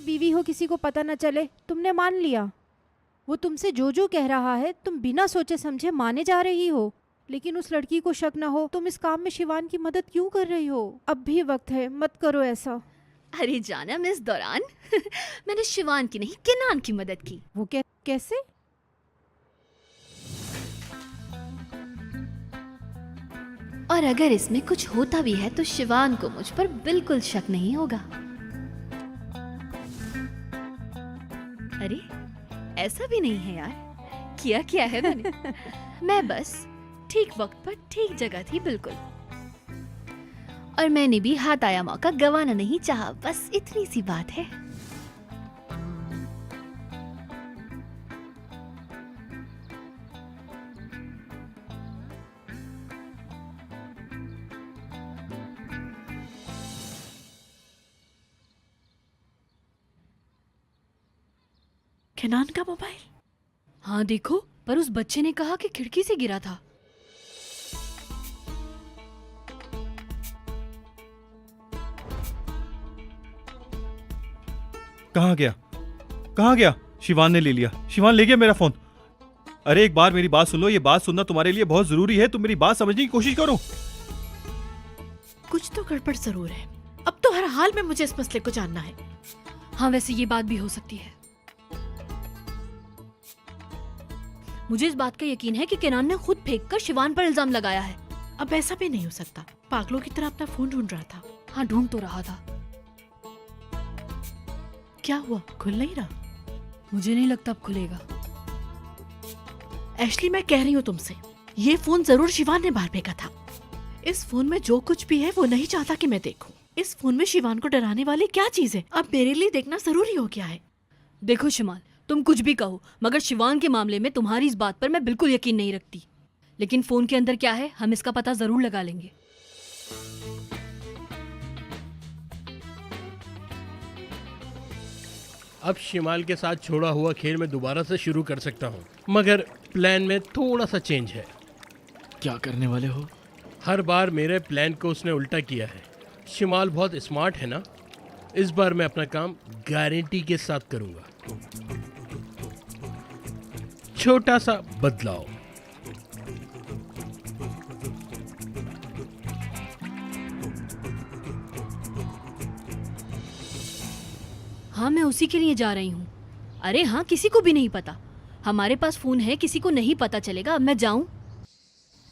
बीवी हो, किसी को पता न चले, तुमने मान लिया। वो तुमसे जो जो कह रहा है तुम बिना सोचे समझे माने जा रही हो, लेकिन उस लड़की को शक न हो। तुम इस काम में शिवान की मदद क्यों कर रही हो? अब भी वक्त है, मत करो ऐसा। अरे जानम, इस दौरान मैंने शिवान की नहीं किनान की मदद की। वो कैसे? और अगर इसमें कुछ होता भी है तो शिवान को मुझ पर बिल्कुल शक नहीं होगा। अरे ऐसा भी नहीं है यार, किया है मैंने। मैं बस ठीक वक्त पर ठीक जगह थी, बिल्कुल। और मैंने भी हाथ आया मौका गंवाना नहीं चाहा, बस इतनी सी बात है। किनान का मोबाइल? हाँ देखो, पर उस बच्चे ने कहा कि खिड़की से गिरा था। कहाँ गया? कहाँ गया? शिवान ने ले लिया। शिवान ले गया मेरा फोन। अरे एक बार मेरी बात सुन लो, ये बात सुनना तुम्हारे लिए बहुत जरूरी है। तुम मेरी बात समझने की कोशिश करो। कुछ तो गड़बड़ जरूर है। अब तो हर हाल में मुझे इस मसले को जानना है। हाँ वैसे ये बात भी हो सकती है। मुझे इस बात का यकीन है कि किनान ने खुद फेंककर शिवान पर इल्जाम लगाया है। अब ऐसा भी नहीं हो सकता। पागलों की तरह अपना फोन ढूंढ रहा था। हाँ ढूंढ तो रहा था। क्या हुआ? खुल नहीं रहा? मुझे नहीं लगता अब खुलेगा। एशली, मैं कह रही हूँ तुमसे, ये फोन जरूर शिवान ने बाहर फेंका था। इस फोन में जो कुछ भी है वो नहीं चाहता कि मैं देखूं। इस फोन में शिवान को डराने वाली क्या चीज है? अब मेरे लिए देखना जरूरी हो गया है। देखो शिमाल, तुम कुछ भी कहो, मगर शिवान के मामले में तुम्हारी इस बात पर मैं बिल्कुल यकीन नहीं रखती। लेकिन फोन के अंदर क्या है हम इसका पता जरूर लगा लेंगे। अब शिमाल के साथ छोड़ा हुआ खेल मैं दोबारा से शुरू कर सकता हूँ, मगर प्लान में थोड़ा सा चेंज है। क्या करने वाले हो? हर बार मेरे प्लान को उसने उल्टा किया है। शिमाल बहुत स्मार्ट है ना, इस बार मैं अपना काम गारंटी के साथ करूँगा। छोटा सा बदलाव। हाँ मैं उसी के लिए जा रही हूँ। अरे हाँ, किसी को भी नहीं पता। हमारे पास फोन है, किसी को नहीं पता चलेगा। अब मैं जाऊँ?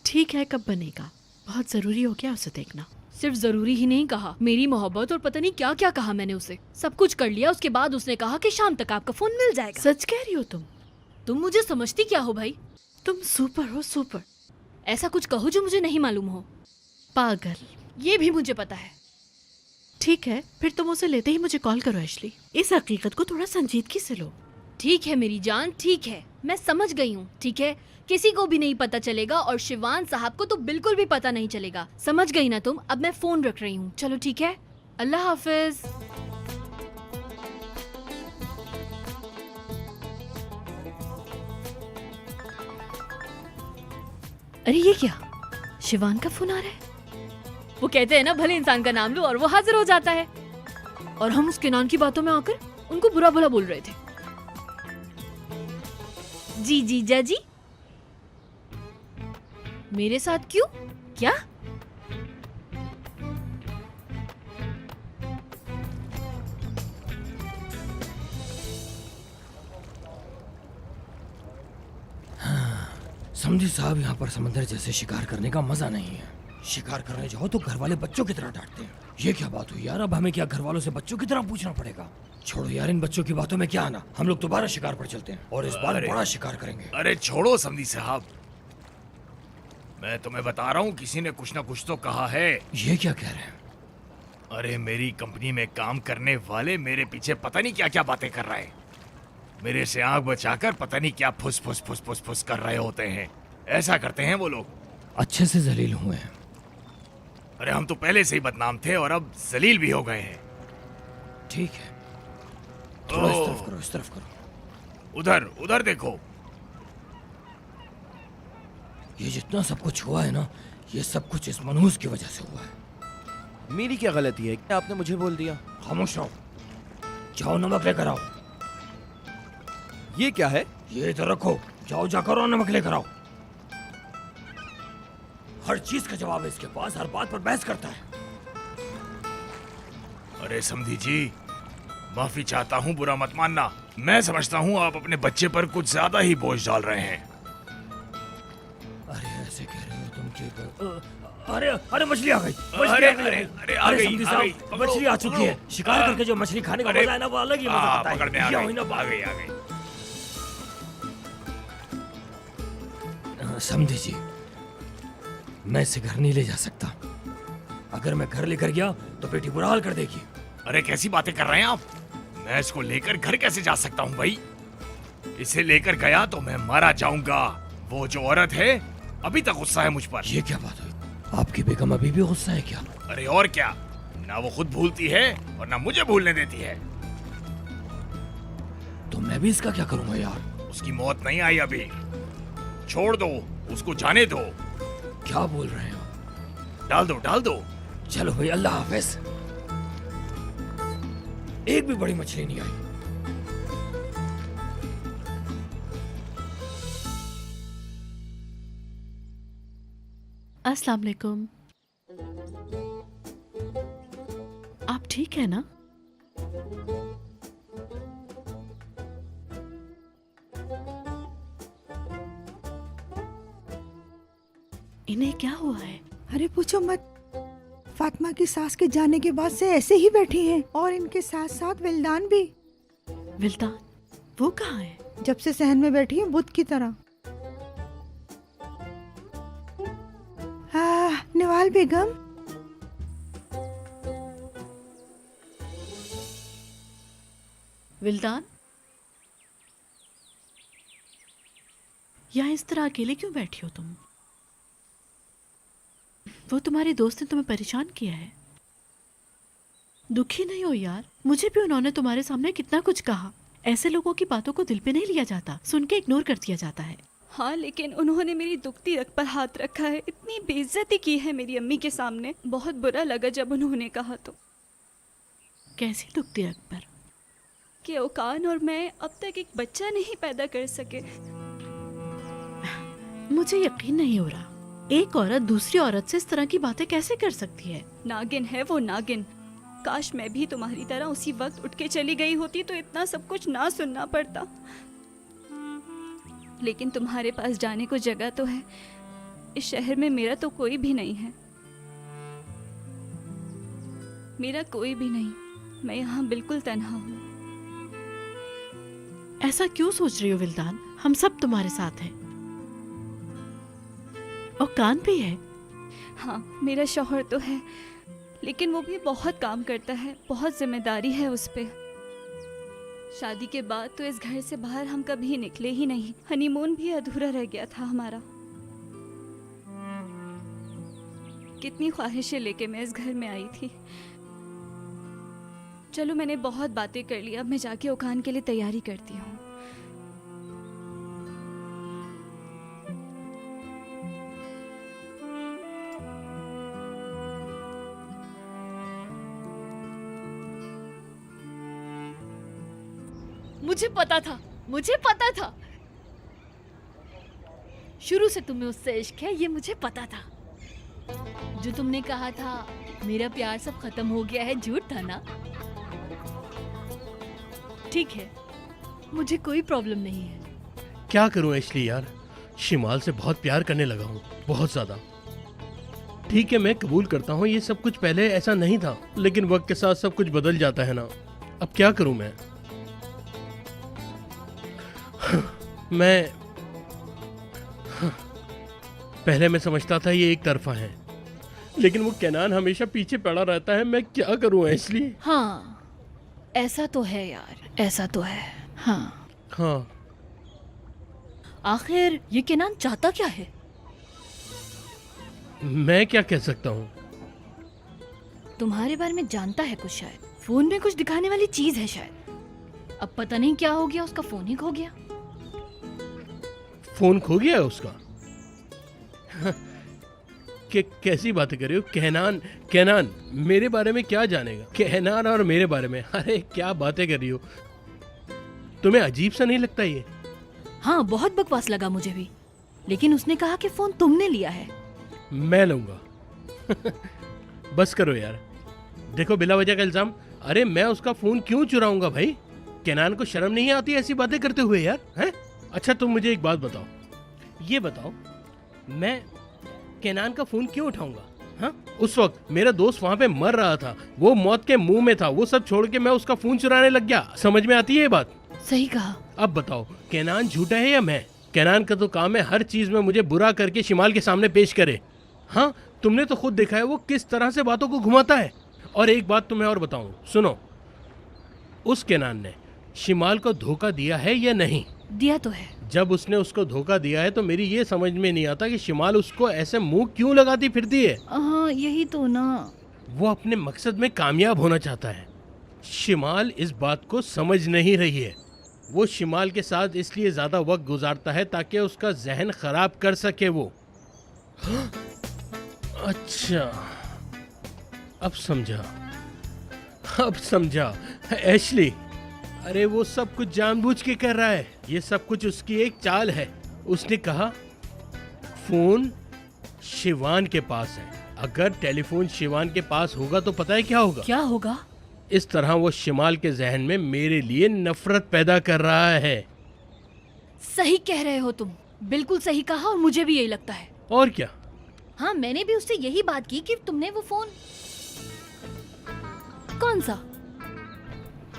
ठीक है, कब बनेगा? बहुत जरूरी हो गया उसे देखना। सिर्फ जरूरी ही नहीं कहा, मेरी मोहब्बत और पता नहीं क्या क्या कहा मैंने उसे। सब कुछ कर लिया। उसके बाद उसने कहा कि शाम तक आपका फोन मिल जाएगा। सच कह रही हो तुम? तुम मुझे समझती क्या हो भाई? तुम सुपर हो, सुपर। ऐसा कुछ कहो जो मुझे नहीं मालूम हो। पागल। ये भी मुझे पता है। ठीक है, फिर तुम उसे लेते ही मुझे कॉल करो एशली। इस हकीकत को थोड़ा संजीदगी से लो। ठीक है मेरी जान, ठीक है, मैं समझ गई हूँ। ठीक है, किसी को भी नहीं पता चलेगा और शिवान साहब को तो बिल्कुल भी पता नहीं चलेगा। समझ गई ना तुम? अब मैं फोन रख रही हूँ। चलो ठीक है, अल्लाह हाफिज। अरे ये क्या? शिवान का फोन आ रहा है। वो कहते हैं ना, भले इंसान का नाम लो और वो हाजिर हो जाता है। और हम उसके नाम की बातों में आकर उनको बुरा भला बोल रहे थे। जी जीजा जी, मेरे साथ क्यों? क्या? समझी साहब, यहाँ पर समंदर जैसे शिकार करने का मजा नहीं है। शिकार करने जाओ तो घर वाले बच्चों की तरह डांटते हैं। ये क्या बात हुई यार? अब हमें क्या घर वालों से बच्चों की तरह पूछना पड़ेगा? छोड़ो यार, इन बच्चों की बातों में क्या आना। हम लोग दोबारा शिकार पर चलते हैं और इस बार बड़ा शिकार करेंगे। अरे छोड़ो समधी साहब, मैं तुम्हें बता रहा हूँ, किसी ने कुछ ना कुछ तो कहा है। ये क्या कह रहे हैं? अरे मेरी कंपनी में काम करने वाले मेरे पीछे पता नहीं क्या क्या बातें कर रहे हैं। मेरे से आंख बचाकर पता नहीं क्या फुस फुस फुस फुस फुस कर रहे होते हैं। ऐसा करते हैं वो लोग। अच्छे से जलील हुए हैं। अरे हम तो पहले से ही बदनाम थे और अब जलील भी हो गए हैं। ठीक है, थोड़ा इस तरफ करो, इस तरफ करो। उधर उधर देखो। ये जितना सब कुछ हुआ है ना, ये सब कुछ इस मनहूस की वजह से हुआ है। मेरी क्या गलती है? क्या आपने मुझे बोल दिया? खामोश रहो। जाओ नमक लेकर आओ। ये क्या है? ये इधर रखो, जाओ जाकर और नमक लेकर आओ। हर चीज का जवाब है इसके पास, हर बात पर बहस करता है। अरे समधी जी, माफी चाहता हूँ, बुरा मत मानना। मैं समझता हूँ आप अपने बच्चे पर कुछ ज्यादा ही बोझ डाल रहे हैं। अरे ऐसे कह रहे हो तुम कि अरे अरे मछली आ गई, अरे, मछली आ गई। अरे, आ गई, समधी आ साहब, गई, पकड़ो, मछली आ चुकी है। पकड़ो। शिकार करके जो मछली खाने का अरे, मजा है ना, वो अलग ही मजा आता है। पकड़ में आ ये गई, हुई ना आ बात। गई, आ गई। समधी जी, मैं इसे घर नहीं ले जा सकता। अगर मैं घर लेकर गया तो बेटी बुरा हाल कर देगी। अरे कैसी बातें कर रहे हैं आप? मैं इसको लेकर घर कैसे जा सकता हूँ भाई? इसे लेकर गया तो मैं मारा जाऊंगा। वो जो औरत है अभी तक गुस्सा है मुझ पर। ये क्या बात हुई? आपकी बेगम अभी भी गुस्सा है क्या? अरे और क्या, ना वो खुद भूलती है और ना मुझे भूलने देती है। तो मैं भी इसका क्या करूंगा यार? उसकी मौत नहीं आई अभी, छोड़ दो, उसको जाने दो। क्या बोल रहे हो? डाल दो, डाल दो। चलो भाई, अल्लाह हाफिज। एक भी बड़ी मछली नहीं आई। अस्सलाम वालेकुम। आप ठीक है ना? इन्हें क्या हुआ है? अरे पूछो मत। फातिमा की सास के जाने के बाद से ऐसे ही बैठी हैं और इनके साथ साथ विल्दान भी। विल्दान, वो कहाँ है? जब से सहन में बैठी है बुत की तरह। नवाल बेगम, विल्दान, यहाँ इस तरह अकेले क्यों बैठी हो तुम? वो तुम्हारे दोस्त ने तुम्हें परेशान किया है। दुखी नहीं हो यार, मुझे भी उन्होंने तुम्हारे सामने कितना कुछ कहा। ऐसे लोगों की बातों को दिल पे नहीं लिया जाता, सुन के इग्नोर कर दिया जाता है। हाँ, लेकिन उन्होंने मेरी दुखती रग पर हाथ रखा है। इतनी बेइज्जती की है मेरी अम्मी के सामने। बहुत बुरा लगा जब उन्होंने कहा तो कैसी दुखती रग पर? कि ओकान और मैं अब तक एक बच्चा नहीं पैदा कर सके। मुझे यकीन नहीं हो रहा, एक औरत दूसरी औरत से इस तरह की बातें कैसे कर सकती है? नागिन है वो, नागिन। काश मैं भी तुम्हारी तरह उसी वक्त उठ के चली गई होती तो इतना सब कुछ ना सुनना पड़ता। लेकिन तुम्हारे पास जाने को जगह तो है। इस शहर में मेरा तो कोई भी नहीं है, मेरा कोई भी नहीं। मैं यहाँ बिल्कुल तन्हा हूँ। ऐसा क्यों सोच रही हो विल्दान? हम सब तुम्हारे साथ हैं। और कान भी है। हाँ, मेरा शौहर तो है, लेकिन वो भी बहुत काम करता है, बहुत जिम्मेदारी है उस पे। शादी के बाद तो इस घर से बाहर हम कभी निकले ही नहीं। हनीमून भी अधूरा रह गया था हमारा। कितनी ख्वाहिशें लेके मैं इस घर में आई थी। चलो, मैंने बहुत बातें कर ली, अब मैं जाके ओकान के लिए तैयारी करती हूँ। मुझे पता था, मुझे पता था। शुरू से तुम्हें उससे इश्क है, ये मुझे पता था। जो तुमने कहा था मेरा प्यार सब खत्म हो गया है, झूठ था ना? ठीक है, मुझे कोई प्रॉब्लम नहीं है। क्या करूं एशली यार, शिमाल से बहुत प्यार करने लगा हूं, बहुत ज्यादा। ठीक है, मैं कबूल करता हूं ये सब कुछ पहले ऐसा नहीं था, लेकिन वक्त के साथ सब कुछ बदल जाता है ना। अब क्या करूं मैं? पहले मैं समझता था ये एक तरफा है, लेकिन वो केनान हमेशा पीछे पड़ा रहता है। मैं क्या करूं एशली? हाँ, ऐसा तो है यार, ऐसा तो है। हाँ, हाँ, आखिर ये केनान चाहता क्या है? मैं क्या कह सकता हूँ? तुम्हारे बारे में जानता है कुछ शायद। फोन में कुछ दिखाने वाली चीज है शायद। अब पता नहीं क्या हो गया, उसका फोन ही खो गया। फोन खो गया है उसका? कैसी बातें कर रही हो? कहनान मेरे बारे में क्या जानेगा? कहनान और मेरे बारे में? अरे क्या बातें कर रही हो? तुम्हें अजीब सा नहीं लगता ये? हाँ, बहुत बकवास लगा मुझे भी, लेकिन उसने कहा कि फोन तुमने लिया है। मैं लूंगा। बस करो यार, देखो बिला वजह का इल्जाम। अरे मैं उसका फोन क्यों चुराऊंगा भाई? केनान को शर्म नहीं आती ऐसी बातें करते हुए यार, हैं? अच्छा तुम मुझे एक बात बताओ, ये बताओ मैं केनान का फोन क्यों उठाऊंगा? हाँ, उस वक्त मेरा दोस्त वहां पे मर रहा था, वो मौत के मुंह में था, वो सब छोड़ के मैं उसका फोन चुराने लग गया। समझ में आती है ये बात? सही कहा। अब बताओ केनान झूठा है या मैं? केनान का तो काम है हर चीज में मुझे बुरा करके शिमाल के सामने पेश करे। हाँ, तुमने तो खुद देखा है वो किस तरह से बातों को घुमाता है। और एक बात तुम्हें और बताऊं, सुनो, उस केनान ने शिमाल को धोखा दिया है या नहीं? दिया तो है। जब उसने उसको धोखा दिया है तो मेरी ये समझ में नहीं आता कि शिमाल उसको ऐसे मुंह क्यों लगाती फिरती है। हाँ, यही तो ना। वो अपने मकसद में कामयाब होना चाहता है। शिमाल इस बात को समझ नहीं रही है। वो शिमाल के साथ इसलिए ज्यादा वक्त गुजारता है ताकि उसका जहन खराब कर सके वो। अच्छा, अब समझा। एशली, अरे वो सब कुछ जानबूझ के कर रहा है। ये सब कुछ उसकी एक चाल है। उसने कहा फोन शिवान के पास है। अगर टेलीफोन शिवान के पास होगा तो पता है क्या होगा? क्या होगा? इस तरह वो शिमाल के जहन में मेरे लिए नफरत पैदा कर रहा है। सही कह रहे हो तुम, बिल्कुल सही कहा, और मुझे भी यही लगता है। और क्या? हाँ, मैंने भी उससे यही बात की कि तुमने वो फोन, कौन सा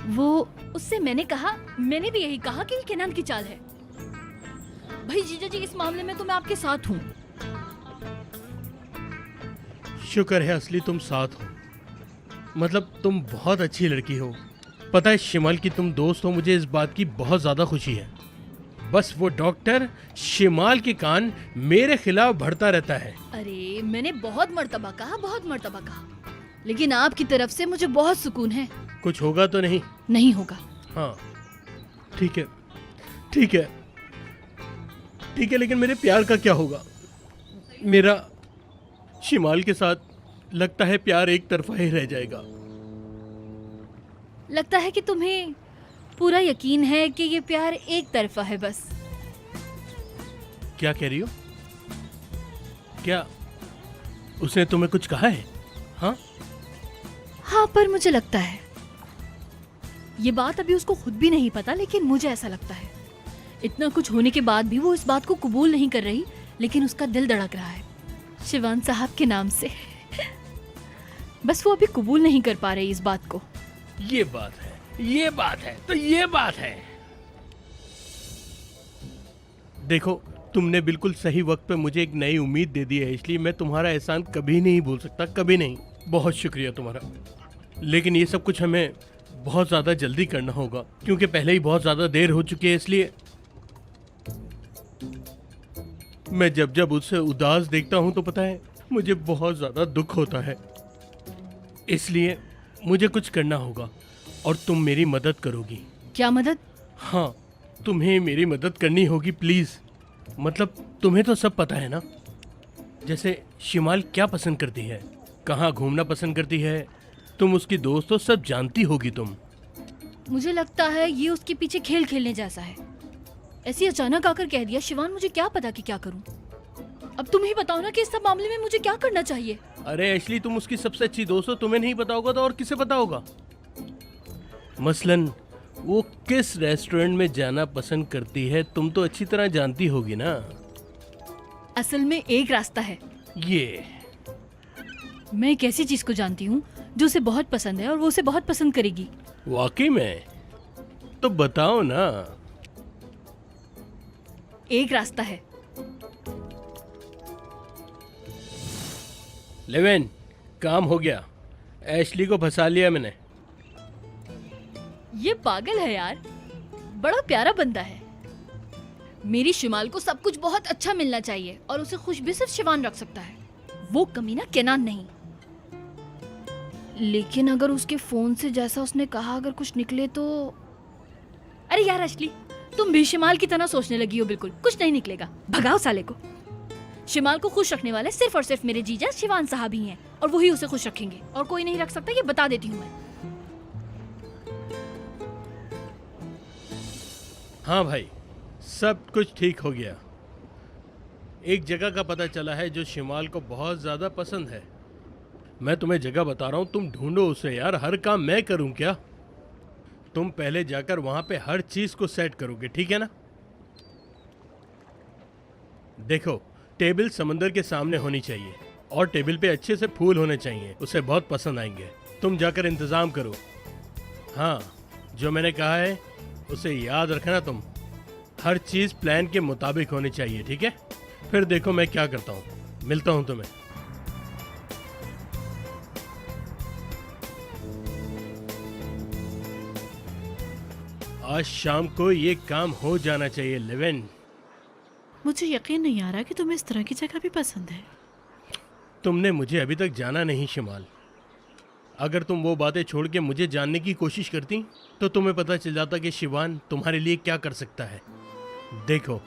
वो, उससे मैंने भी यही कहा कि ये केनान की चाल है। भाई जीजा जी, इस मामले में तो मैं आपके साथ हूँ। शुक्र है असली तुम साथ हो। मतलब तुम बहुत अच्छी लड़की हो। पता है शिमाल की तुम दोस्त हो, मुझे इस बात की बहुत ज्यादा खुशी है। बस वो डॉक्टर शिमाल के कान मेरे खिलाफ भरता रहता है। अरे मैंने बहुत मर्तबा कहा, लेकिन आपकी तरफ से मुझे बहुत सुकून है। कुछ होगा तो नहीं? नहीं होगा। हाँ ठीक है, लेकिन मेरे प्यार का क्या होगा? मेरा शिमाल के साथ लगता है प्यार एक तरफा ही रह जाएगा। लगता है कि तुम्हें पूरा यकीन है कि ये प्यार एक तरफा है बस। क्या कह रही हो? क्या उसने तुम्हें कुछ कहा है? हाँ, पर मुझे लगता है, ये बात अभी उसको खुद भी नहीं पता, लेकिन मुझे ऐसा लगता है इतना कुछ होने के बाद भी वो इस बात को कबूल नहीं कर रही, लेकिन उसका दिल धड़क रहा है शिवान साहब के नाम से। बस वो अभी कबूल नहीं कर पा रही इस बात को। ये बात है। देखो, तुमने बिल्कुल सही वक्त पे मुझे एक नई उम्मीद दे दी है, इसलिए मैं तुम्हारा एहसान कभी नहीं भूल सकता, कभी नहीं। बहुत शुक्रिया तुम्हारा। लेकिन ये सब कुछ हमें बहुत ज़्यादा जल्दी करना होगा, क्योंकि पहले ही बहुत ज़्यादा देर हो चुकी है। इसलिए मैं जब उसे उदास देखता हूँ तो पता है मुझे बहुत ज़्यादा दुख होता है। इसलिए मुझे कुछ करना होगा और तुम मेरी मदद करोगी। क्या मदद? हाँ, तुम्हें मेरी मदद करनी होगी प्लीज़। मतलब तुम्हें तो सब पता है ना, जैसे शिमाल क्या पसंद करती है, कहाँ घूमना पसंद करती है, तुम उसकी दोस्त हो, सब जानती होगी तुम। मुझे लगता है ये उसके पीछे खेल खेलने जैसा है। ऐसी अचानक आकर कह दिया। शिवान, मुझे क्या पता कि क्या करूं। अब तुम ही बताओ ना कि इस सब मामले में मुझे क्या करना चाहिए। अरे एशली, तुम उसकी सबसे अच्छी दोस्त हो, तुम्हें नहीं पता होगा तो और किसे पता होगा? मसलन वो किस रेस्टोरेंट में जाना पसंद करती है तुम तो अच्छी तरह जानती होगी ना। असल में एक रास्ता है। ये मैं एक ऐसी चीज को जानती हूँ जो उसे बहुत पसंद है और वो उसे बहुत पसंद करेगी। वाकई में? तो बताओ ना। एक रास्ता है। लेवेन, काम हो गया। एशली को फंसा लिया मैंने। ये पागल है यार, बड़ा प्यारा बंदा है। मेरी शिमाल को सब कुछ बहुत अच्छा मिलना चाहिए और उसे खुश भी सिर्फ शिवान रख सकता है, वो कमीना केनान नहीं। लेकिन अगर उसके फोन से जैसा उसने कहा अगर कुछ निकले तो। अरे यार अश्ली, तुम भी शिमाल की तरह सोचने लगी हो। बिल्कुल कुछ नहीं निकलेगा, भगाओ साले को। शिमाल को खुश रखने वाले सिर्फ और सिर्फ मेरे जीजा शिवान साहब ही हैं और वही उसे खुश रखेंगे और कोई नहीं रख सकता, ये बता देती हूँ मैं। हाँ भाई, सब कुछ ठीक हो गया। एक जगह का पता चला है जो शिमाल को बहुत ज़्यादा पसंद है। मैं तुम्हें जगह बता रहा हूँ, तुम ढूंढो उसे यार। हर काम मैं करूँ क्या? तुम पहले जाकर वहाँ पे हर चीज़ को सेट करोगे, ठीक है ना? देखो, टेबल समंदर के सामने होनी चाहिए और टेबल पे अच्छे से फूल होने चाहिए, उसे बहुत पसंद आएंगे। तुम जाकर इंतज़ाम करो। हाँ, जो मैंने कहा है उसे याद रखना तुम। हर चीज़ प्लान के मुताबिक होनी चाहिए, ठीक है? फिर देखो मैं क्या करता हूँ। मिलता हूँ तुम्हें। आज शाम को ये काम हो जाना चाहिए लेविन। मुझे यकीन नहीं आ रहा कि तुम्हें इस तरह की जगह भी पसंद है। तुमने मुझे अभी तक जाना नहीं शिमाल। अगर तुम वो बातें छोड़ के मुझे जानने की कोशिश करती तो तुम्हें पता चल जाता कि शिवान तुम्हारे लिए क्या कर सकता है। देखो,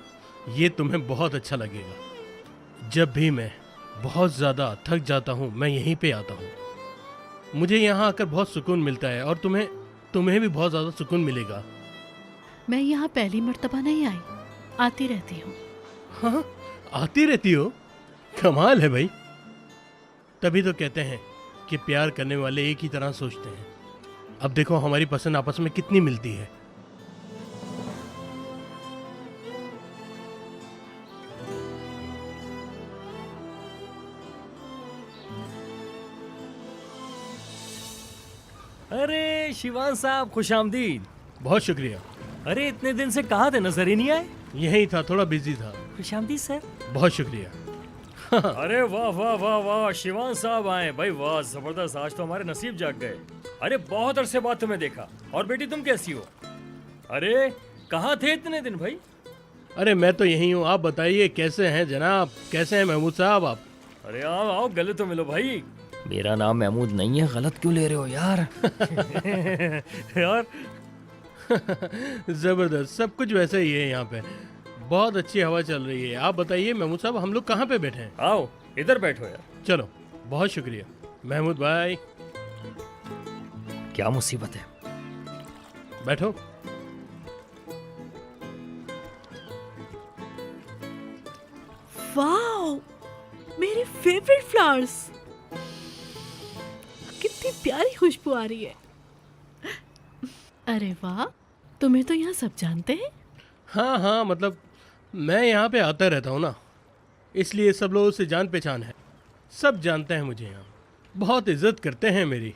ये तुम्हें बहुत अच्छा लगेगा। जब भी मैं बहुत ज़्यादा थक जाता हूँ मैं यहीं पे आता हूँ। मुझे यहाँ आकर बहुत सुकून मिलता है और तुम्हें भी बहुत ज़्यादा सुकून मिलेगा। मैं यहाँ पहली मर्तबा नहीं आई, आती रहती हूँ। हाँ, आती रहती हो? कमाल है भाई। तभी तो कहते हैं कि प्यार करने वाले एक ही तरह सोचते हैं। अब देखो हमारी पसंद आपस में कितनी मिलती है। अरे शिवान साहब, खुशामदीद। बहुत शुक्रिया। अरे इतने दिन से कहाँ थे, नजर ही नहीं आए। यही था, थोड़ा बिजी था। खुशामदीद सर। बहुत शुक्रिया। अरे वाह वाह वाह वाह, शिवान साहब आए भाई, वाह जबरदस्त। आज तो हमारे नसीब जाग गए। अरे बहुत अरसे बाद तुम्हें देखा। और बेटी तुम कैसी हो? अरे कहाँ थे इतने दिन भाई? अरे मैं तो यही हूँ, आप बताइए कैसे हैं जनाब? कैसे हैं महमूद साहब आप? अरे आओ आओ, गले तो मिलो भाई। मेरा नाम महमूद नहीं है, गलत क्यों ले रहे हो यार? यार जबरदस्त, सब कुछ वैसा ही है यहाँ पे। बहुत अच्छी हवा चल रही है। आप बताइए महमूद साहब, हम लोग कहाँ पे बैठे हैं? आओ इधर बैठो यार। चलो, बहुत शुक्रिया महमूद भाई। क्या मुसीबत है? बैठो। वाओ, मेरे फेवरेट फ्लावर्स। कितनी प्यारी खुशबू आ रही है। अरे वाह, तुम्हें तो यहाँ सब जानते हैं। हाँ हाँ, मतलब मैं यहाँ पे आता रहता हूँ ना, इसलिए सब लोगों से जान पहचान है। सब जानते हैं मुझे, यहाँ बहुत इज्जत करते हैं मेरी।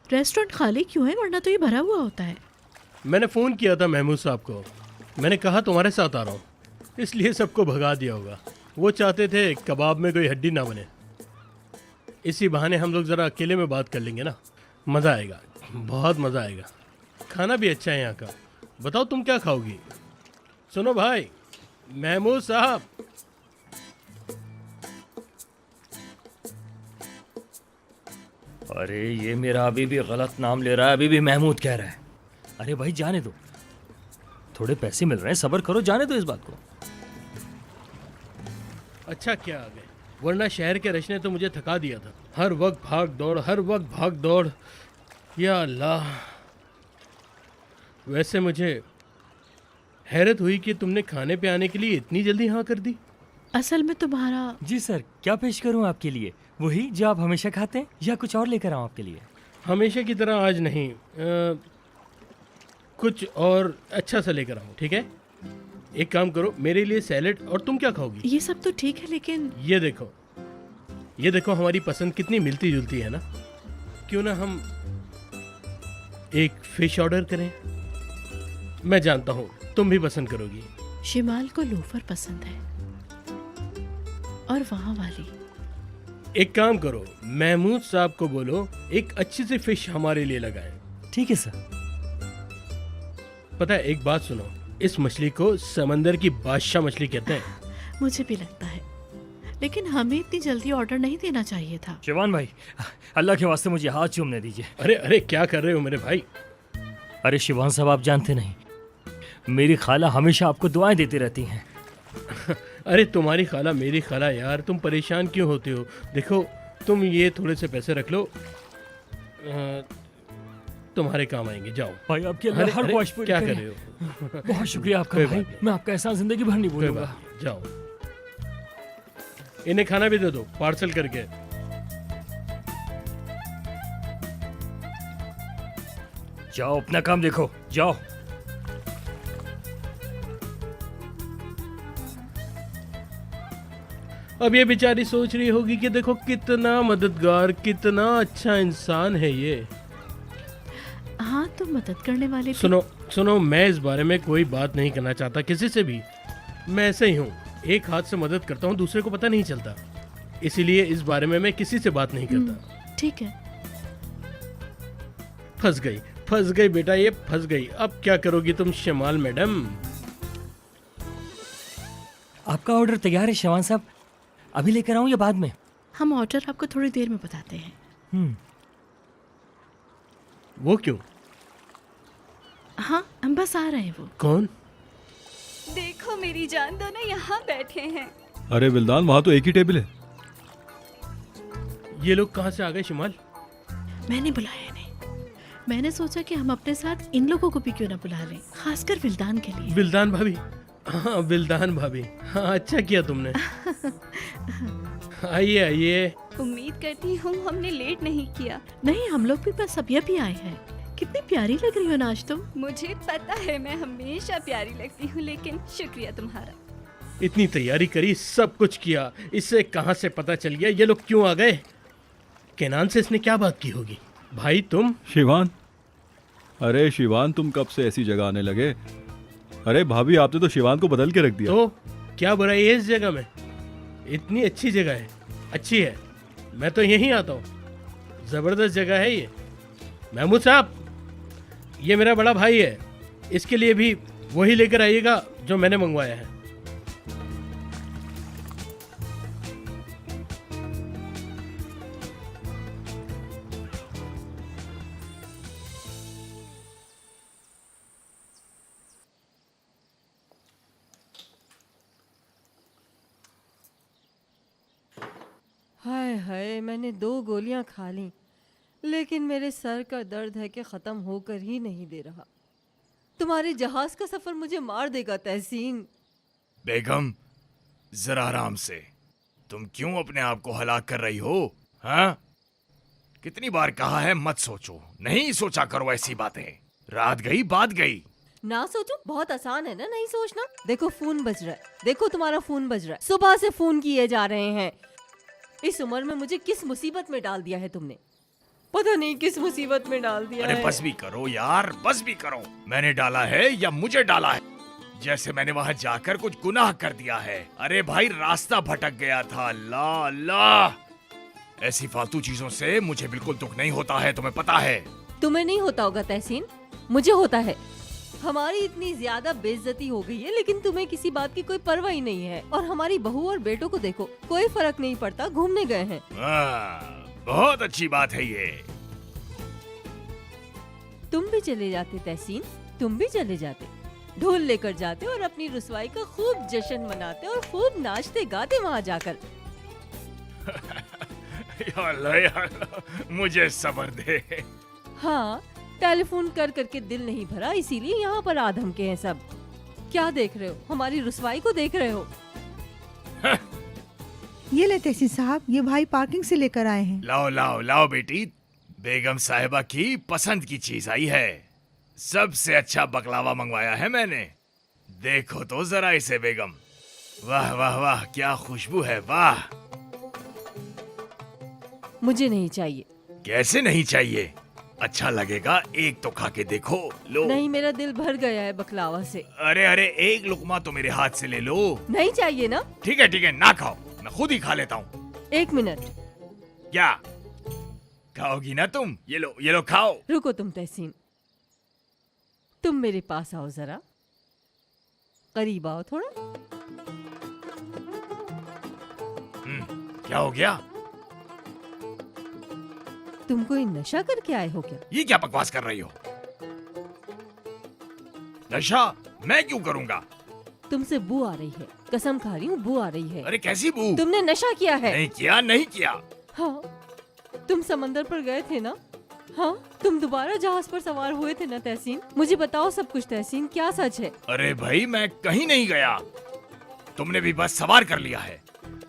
रेस्टोरेंट खाली क्यों है, वरना तो ये भरा हुआ होता है। मैंने फ़ोन किया था महमूद साहब को। मैंने कहा तुम्हारे साथ आ रहा हूँ, इसलिए सबको भगा दिया होगा। वो चाहते थे कबाब में कोई हड्डी ना बने। इसी बहाने हम लोग ज़रा अकेले में बात कर लेंगे ना, मज़ा आएगा, बहुत मज़ा आएगा। खाना भी अच्छा है यहाँ का। बताओ तुम क्या खाओगी? सुनो भाई, महमूद साहब। अरे ये मेरा अभी भी गलत नाम ले रहा है, अभी भी महमूद कह रहा है। अरे भाई जाने दो, थोड़े पैसे मिल रहे हैं, सब्र करो, जाने दो इस बात को। अच्छा क्या आ गए, वरना शहर के रश ने तो मुझे थका दिया था। हर वक्त भाग दौड़, हर वक्त भाग दौड़। या अल्लाह। वैसे मुझे हैरत हुई कि तुमने खाने पे आने के लिए इतनी जल्दी हाँ कर दी। असल में तुम्हारा। जी सर, क्या पेश करूँ आपके लिए? वही जो आप हमेशा खाते हैं या कुछ और लेकर आऊँ आपके लिए? हमेशा की तरह आज नहीं, कुछ और अच्छा सा लेकर आओ, ठीक है? एक काम करो, मेरे लिए सैलेड। और तुम क्या खाओगी? ये सब तो ठीक है, लेकिन ये देखो हमारी पसंद कितनी मिलती जुलती है ना। क्यों ना हम एक फिश ऑर्डर करें? मैं जानता हूँ तुम भी पसंद करोगी। शिमाल को लोफर पसंद है और वहाँ वाली। एक काम करो, महमूद साहब को बोलो एक अच्छी सी फिश हमारे लिए लगाएं। ठीक है सर। पता है, एक बात सुनो, इस मछली को समंदर की बादशाह मछली कहते हैं। मुझे भी लगता है, लेकिन हमें इतनी जल्दी ऑर्डर नहीं देना चाहिए था। शिवान भाई, अल्लाह के वास्ते मुझे हाथ चूमने दीजिए। अरे अरे, क्या कर रहे हो मेरे भाई? अरे शिवान साहब, आप जानते नहीं, मेरी खाला हमेशा आपको दुआएं देती रहती हैं। अरे तुम्हारी खाला मेरी खाला यार, तुम परेशान क्यों होते हो? देखो तुम ये थोड़े से पैसे रख लो, तुम्हारे काम आएंगे, जाओ। भाई आपकी अरे, हर अरे, ख्वाहिश पूरी क्या करे। कर रहे हो? बहुत शुक्रिया आपका कोई भाई, बात मैं आपका एहसान जिंदगी भर नहीं कोई भूलूंगा। बात नहीं, जाओ। इन्हें खाना भी दे दो पार्सल करके। जाओ अपना काम देखो, जाओ। अब ये बेचारी सोच रही होगी कि देखो कितना मददगार, कितना अच्छा इंसान है ये। हाँ तो मदद करने वाले भी- सुनो सुनो, मैं इस बारे में कोई बात नहीं करना चाहता किसी से भी। मैं ऐसे ही हूँ, एक हाथ से मदद करता हूँ, दूसरे को पता नहीं चलता, इसीलिए इस बारे में मैं किसी से बात नहीं करता। ठीक है। फंस गई बेटा, ये फंस गई। अब क्या करोगी तुम शमाल मैडम? आपका ऑर्डर तैयार है शिवान साहब, अभी लेकर आऊं या बाद में? हम ऑर्डर आपको थोड़ी देर में बताते हैं। वो क्यों? हाँ हम बस आ रहे हैं। वो कौन? देखो मेरी जान, दोनों यहाँ बैठे हैं। अरे विल्दान, वहाँ तो एक ही टेबल है। ये लोग कहाँ से आ गए शिमाल? मैंने बुलाया नहीं, मैंने सोचा कि हम अपने साथ इन लोगों को भी क्यों ना बुला लें, खासकर विल्दान के लिए। विल्दान भाभी? हाँ विल्दान भाभी, हाँ अच्छा किया तुमने। आइए आइए। उम्मीद करती हूँ हमने लेट नहीं किया। नहीं, हम लोग भी बस अभी आए हैं। कितनी प्यारी लग रही हो ना आज तुम। मुझे पता है मैं हमेशा प्यारी लगती हूँ, लेकिन शुक्रिया तुम्हारा। इतनी तैयारी करी, सब कुछ किया, इससे कहाँ से पता चल गया ये लोग क्यों आ गए? केनान से इसने क्या बात की होगी? भाई तुम? शिवान, अरे शिवान, तुम कब से ऐसी जगह आने लगे? अरे भाभी, आपने तो शिवान को बदल के रख दिया। तो क्या बुराई है इस जगह में? इतनी अच्छी जगह है, अच्छी है, मैं तो यहीं आता हूँ, जबरदस्त जगह है ये। महमूद साहब, ये मेरा बड़ा भाई है, इसके लिए भी वही लेकर आइएगा जो मैंने मंगवाया है। हाय हाय, मैंने 2 गोलियां खा ली, लेकिन मेरे सर का दर्द है कि ख़त्म होकर ही नहीं दे रहा। तुम्हारे जहाज का सफ़र मुझे मार देगा तहसीन। बेगम, जरा आराम से। तुम क्यों अपने आप को हलाक कर रही हो? हाँ, कितनी बार कहा है मत सोचो, नहीं सोचा करो ऐसी बातें। रात गई बात गई। ना सोचो, बहुत आसान है ना नहीं सोचना। देखो फोन बज रहा है, देखो तुम्हारा फोन बज रहा है, सुबह से फोन किए जा रहे हैं। इस उम्र में मुझे किस मुसीबत में डाल दिया है तुमने, पता नहीं किस मुसीबत में डाल दिया अरे है। बस भी करो यार, बस भी करो। मैंने डाला है या मुझे डाला है? जैसे मैंने वहां जाकर कुछ गुनाह कर दिया है। अरे भाई, रास्ता भटक गया था। अल्लाह अल्लाह, ऐसी फालतू चीजों से मुझे बिल्कुल दुख नहीं होता है, तुम्हें पता है। तुम्हें नहीं होता होगा तहसीन, मुझे होता है। हमारी इतनी ज्यादा बेइज्जती हो गई है, लेकिन तुम्हें किसी बात की कोई परवाह ही नहीं है। और हमारी बहू और बेटों को देखो, कोई फर्क नहीं पड़ता, घूमने गए हैं। बहुत अच्छी बात है ये। तुम भी चले जाते तहसीन, तुम भी चले जाते, ढोल लेकर जाते और अपनी रुसवाई का खूब जश्न मनाते और खूब नाचते गाते वहाँ जाकर। या अल्लाह, या अल्लाह, मुझे सब्र दे। हाँ, टेलीफोन कर करके दिल नहीं भरा, इसीलिए यहाँ पर आधम के हैं सब। क्या देख रहे हो? हमारी रुसवाई को देख रहे हो? ये ले तहसीन साहब, ये भाई पार्किंग से लेकर आए हैं। लाओ लाओ लाओ बेटी, बेगम साहिबा की पसंद की चीज आई है। सबसे अच्छा बकलावा मंगवाया है मैंने। देखो तो जरा इसे बेगम। वाह वाह वाह, क्या खुशबू है, वाह। मुझे नहीं चाहिए। कैसे नहीं चाहिए? अच्छा लगेगा, एक तो खा के देखो। लो। नहीं, मेरा दिल भर गया है बकलावा से। अरे अरे, एक लुकमा तो मेरे हाथ से ले लो। नहीं चाहिए ना? ठीक है, ना खाओ, मैं खुद ही खा लेता हूँ। 1 मिनट। क्या खाओगी ना तुम? ये लो खाओ। रुको तुम तहसीन, तुम मेरे पास आओ जरा, करीब आओ थोड़ा। क्या हो गया? तुम कोई नशा करके आए हो क्या? ये क्या बकवास कर रही हो? नशा मैं क्यों करूंगा? तुमसे बू आ रही है। कसम खा रही हूँ, बू आ रही है। अरे कैसी बू? तुमने नशा किया है। नहीं किया, नहीं किया। हाँ, तुम समंदर पर गए थे ना? हाँ, तुम दोबारा जहाज पर सवार हुए थे ना तहसीन? मुझे बताओ सब कुछ तहसीन, क्या सच है? अरे भाई मैं कहीं नहीं गया, तुमने भी बस सवार कर लिया है।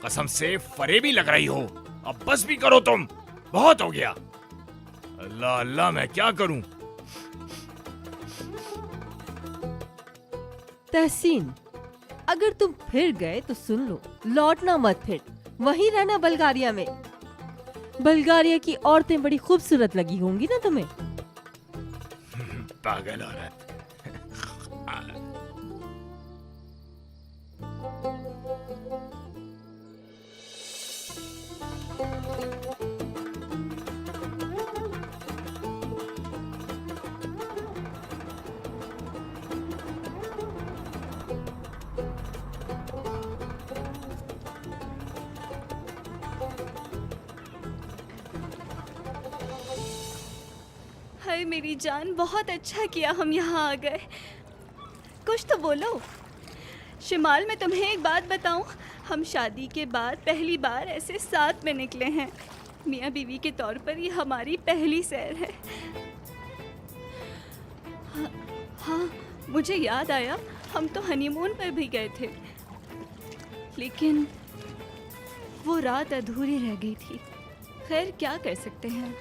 कसम से फरेबी लग रही हो। अब बस भी करो तुम, बहुत हो गया। अल्लाह अल्लाह, मैं क्या करूं? तहसीन, अगर तुम फिर गए तो सुन लो, लौटना मत फिर, वहीं रहना बल्गारिया में। बल्गारिया की औरतें बड़ी खूबसूरत लगी होंगी ना तुम्हें? पागल औरत। हाय मेरी जान, बहुत अच्छा किया हम यहाँ आ गए। कुछ तो बोलो। शिमाल, मैं तुम्हें एक बात बताऊं, हम शादी के बाद पहली बार ऐसे साथ में निकले हैं। मियाँ बीवी के तौर पर ये हमारी पहली सैर है। हाँ, मुझे याद आया, हम तो हनीमून पर भी गए थे, लेकिन वो रात अधूरी रह गई थी। खैर, क्या कर सकते हैं।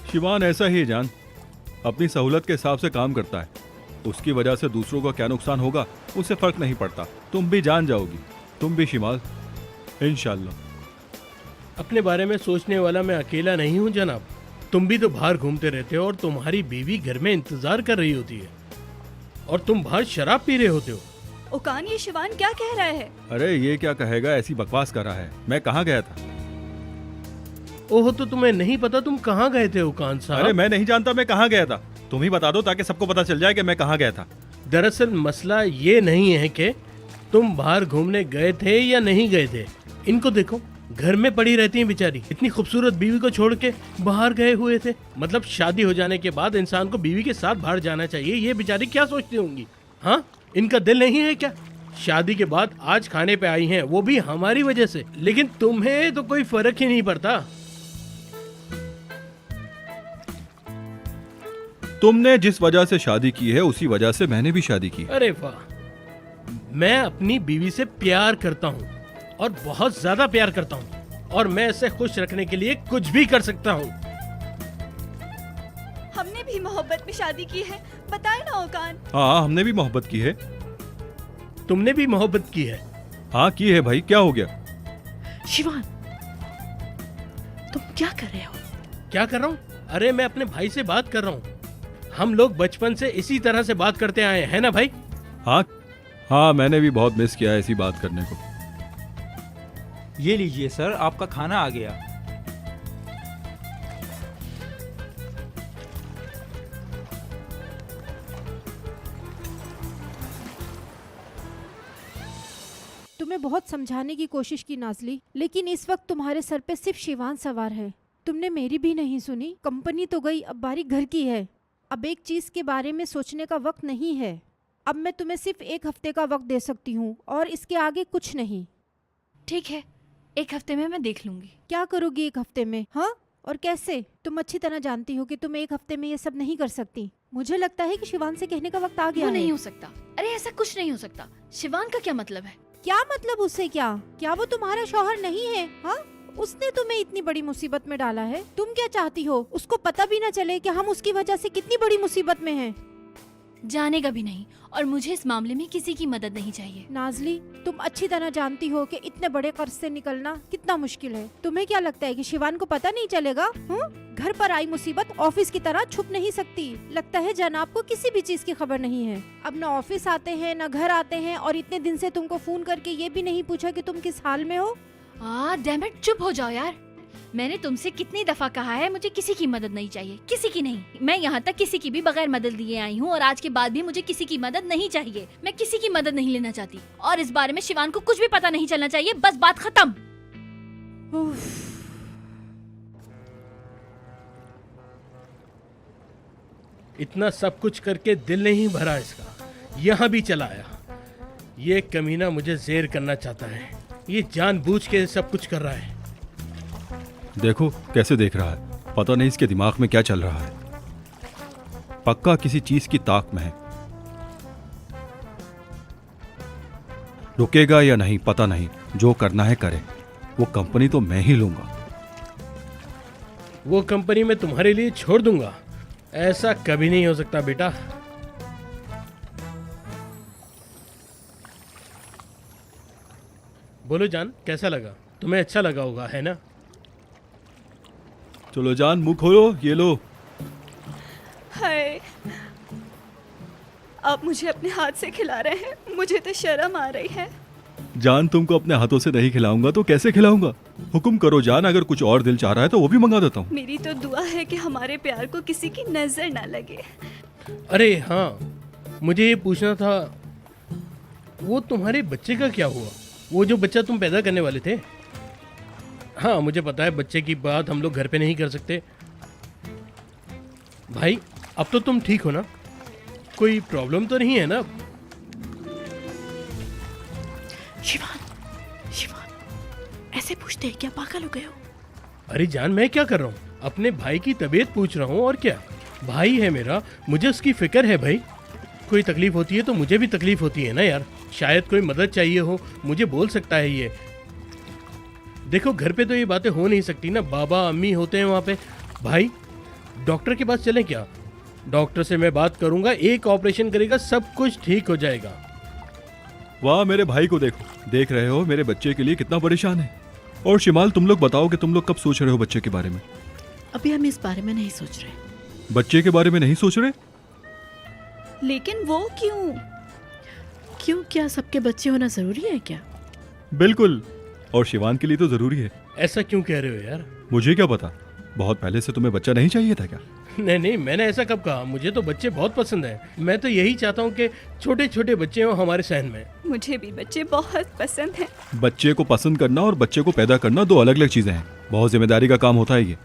शिवान ऐसा ही है जान, अपनी सहूलत के हिसाब से काम करता है। उसकी वजह से दूसरों का क्या नुकसान होगा उससे फर्क नहीं पड़ता। तुम भी जान जाओगी, तुम भी शिमाल, इंशाल्लाह। अपने बारे में सोचने वाला मैं अकेला नहीं हूँ जनाब। तुम भी तो बाहर घूमते रहते हो और तुम्हारी बीवी घर में इंतजार कर रही होती है, और तुम बाहर शराब पी रहे होते हो। ओकान, ये शिवान क्या कह रहा है? अरे ये क्या कहेगा, ऐसी बकवास कर रहा है। मैं कहाँ गया था? ओह, तो तुम्हें नहीं पता तुम कहाँ गए थे ओकान साहब? अरे मैं नहीं जानता मैं कहाँ गया था, तुम ही बता दो ताकि सबको पता चल जाए कि मैं कहाँ गया था। दरअसल मसला ये नहीं है कि तुम बाहर घूमने गए थे या नहीं गए थे। इनको देखो, घर में पड़ी रहती हैं बेचारी। इतनी खूबसूरत बीवी को छोड़ के बाहर गए हुए थे। मतलब शादी हो जाने के बाद इंसान को बीवी के साथ बाहर जाना चाहिए। ये बेचारी क्या सोचती होंगी? हाँ, इनका दिल नहीं है क्या? शादी के बाद आज खाने पे आई हैं, वो भी हमारी वजह से। लेकिन तुम्हें तो कोई फर्क ही नहीं पड़ता। तुमने जिस वजह से शादी की है उसी वजह से मैंने भी शादी की। अरे वाह, मैं अपनी बीवी से प्यार करता हूँ, और बहुत ज्यादा प्यार करता हूँ, और मैं इसे खुश रखने के लिए कुछ भी कर सकता हूँ। हमने भी मोहब्बत में शादी की है, बताए ना ओकान। हाँ, हमने भी मोहब्बत की है। तुमने भी मोहब्बत की है? हाँ की है भाई, क्या हो गया? शिवान, तुम क्या कर रहे हो? क्या कर रहा हूँ? अरे मैं अपने भाई से बात कर रहा हूँ। हम लोग बचपन से इसी तरह से बात करते आए हैं ना भाई? हाँ हाँ, मैंने भी बहुत मिस किया है ऐसी बात करने को। ये लीजिए सर, आपका खाना आ गया। तुम्हें बहुत समझाने की कोशिश की नाज़ली, लेकिन इस वक्त तुम्हारे सर पे सिर्फ शिवान सवार है। तुमने मेरी भी नहीं सुनी। कंपनी तो गई, अब बारी घर की है। अब एक चीज के बारे में सोचने का वक्त नहीं है। अब मैं तुम्हें सिर्फ 1 हफ्ते का वक्त दे सकती हूँ और इसके आगे कुछ नहीं। ठीक है, 1 हफ्ते में मैं देख लूंगी। क्या करोगी 1 हफ्ते में? हाँ, और कैसे? तुम अच्छी तरह जानती हो कि तुम 1 हफ्ते में ये सब नहीं कर सकती। मुझे लगता है कि शिवान से कहने का वक्त आ गया वो है। नहीं हो सकता। अरे ऐसा कुछ नहीं हो सकता। शिवान का क्या मतलब है? क्या मतलब? उससे क्या वो तुम्हारा शौहर नहीं है? हाँ, उसने तुम्हें इतनी बड़ी मुसीबत में डाला है। तुम क्या चाहती हो? उसको पता भी ना चले कि हम उसकी वजह से कितनी बड़ी मुसीबत में हैं। जानेगा भी नहीं, और मुझे इस मामले में किसी की मदद नहीं चाहिए। नाज़ली, तुम अच्छी तरह जानती हो कि इतने बड़े कर्ज से निकलना कितना मुश्किल है। तुम्हें क्या लगता है कि शिवान को पता नहीं चलेगा? घर पर आई मुसीबत ऑफिस की तरह छुप नहीं सकती। लगता है जनाब को किसी भी चीज की खबर नहीं है। अब न ऑफिस आते हैं न घर आते हैं, और इतने दिन से तुमको फोन करके ये भी नहीं पूछा कि तुम किस हाल में हो। डैम इट, चुप हो जाओ यार। मैंने तुमसे कितनी दफा कहा है, मुझे किसी की मदद नहीं चाहिए, किसी की नहीं। मैं यहाँ तक किसी की भी बगैर मदद लिए आई हूँ, और आज के बाद भी मुझे किसी की मदद नहीं चाहिए। मैं किसी की मदद नहीं लेना चाहती, और इस बारे में शिवान को कुछ भी पता नहीं चलना चाहिए। बस बात खत्म। इतना सब कुछ करके दिल नहीं भरा इसका, यहाँ भी चला आया। ये कमीना मुझे जेर करना चाहता है, ये जानबूझ के सब कुछ कर रहा है। देखो कैसे देख रहा है, पता नहीं इसके दिमाग में क्या चल रहा है। पक्का किसी चीज की ताक में है। रुकेगा या नहीं पता नहीं, जो करना है करे। वो कंपनी तो मैं ही लूंगा। वो कंपनी मैं तुम्हारे लिए छोड़ दूंगा, ऐसा कभी नहीं हो सकता बेटा। बोलो जान, कैसा लगा? तुम्हें अच्छा लगा होगा, है ना? चलो जान, मुंह खोलो, ये लो। हाय, आप मुझे अपने हाथ से खिला रहे हैं, मुझे तो शर्म आ रही है। जान, तुमको अपने हाथों से नहीं खिलाऊंगा तो कैसे खिलाऊंगा? हुक्म करो जान, अगर कुछ और दिल चाह रहा है तो वो भी मंगा देता हूँ। मेरी तो दुआ है कि हमारे प्यार को किसी की नजर ना लगे। अरे हाँ, मुझे ये पूछना था, वो तुम्हारे बच्चे का क्या हुआ? वो जो बच्चा तुम पैदा करने वाले थे? हाँ मुझे पता है, बच्चे की बात हम लोग घर पे नहीं कर सकते। भाई अब तो तुम ठीक हो ना? कोई प्रॉब्लम तो नहीं है ना? शिवान, ऐसे पूछते हैं क्या? पागल हो गए हो? अरे जान, मैं क्या कर रहा हूँ? अपने भाई की तबीयत पूछ रहा हूँ, और क्या। भाई है मेरा, मुझे उसकी फिक्र है भाई। कोई तकलीफ होती है तो मुझे भी तकलीफ होती है ना यार। शायद कोई मदद चाहिए हो, मुझे बोल सकता है ये। देखो घर पे तो ये बातें हो नहीं सकती ना, बाबा अम्मी होते हैं वहाँ पे। भाई डॉक्टर के पास चलें क्या? डॉक्टर से मैं बात करूंगा, एक ऑपरेशन करेगा, सब कुछ ठीक हो जाएगा। वाह, मेरे भाई को देखो, देख रहे हो मेरे बच्चे के लिए कितना परेशान है। और शिमाल, तुम लोग बताओ कि तुम लोग कब सोच रहे हो बच्चे के बारे में? अभी हम इस बारे में नहीं सोच रहे। बच्चे के बारे में नहीं सोच रहे? लेकिन वो क्यों? क्यों, क्या सबके बच्चे होना जरूरी है क्या? बिल्कुल, और शिवान के लिए तो जरूरी है। ऐसा क्यों कह रहे हो यार? मुझे क्या पता, बहुत पहले से तुम्हें बच्चा नहीं चाहिए था क्या? नहीं नहीं, मैंने ऐसा कब कहा? मुझे तो बच्चे बहुत पसंद हैं। मैं तो यही चाहता हूँ कि छोटे छोटे बच्चे हों हमारे सहन में। मुझे भी बच्चे बहुत पसंद हैं। बच्चे को पसंद करना और बच्चे को पैदा करना दो अलग अलग चीजें हैं। बहुत जिम्मेदारी का काम होता है ये।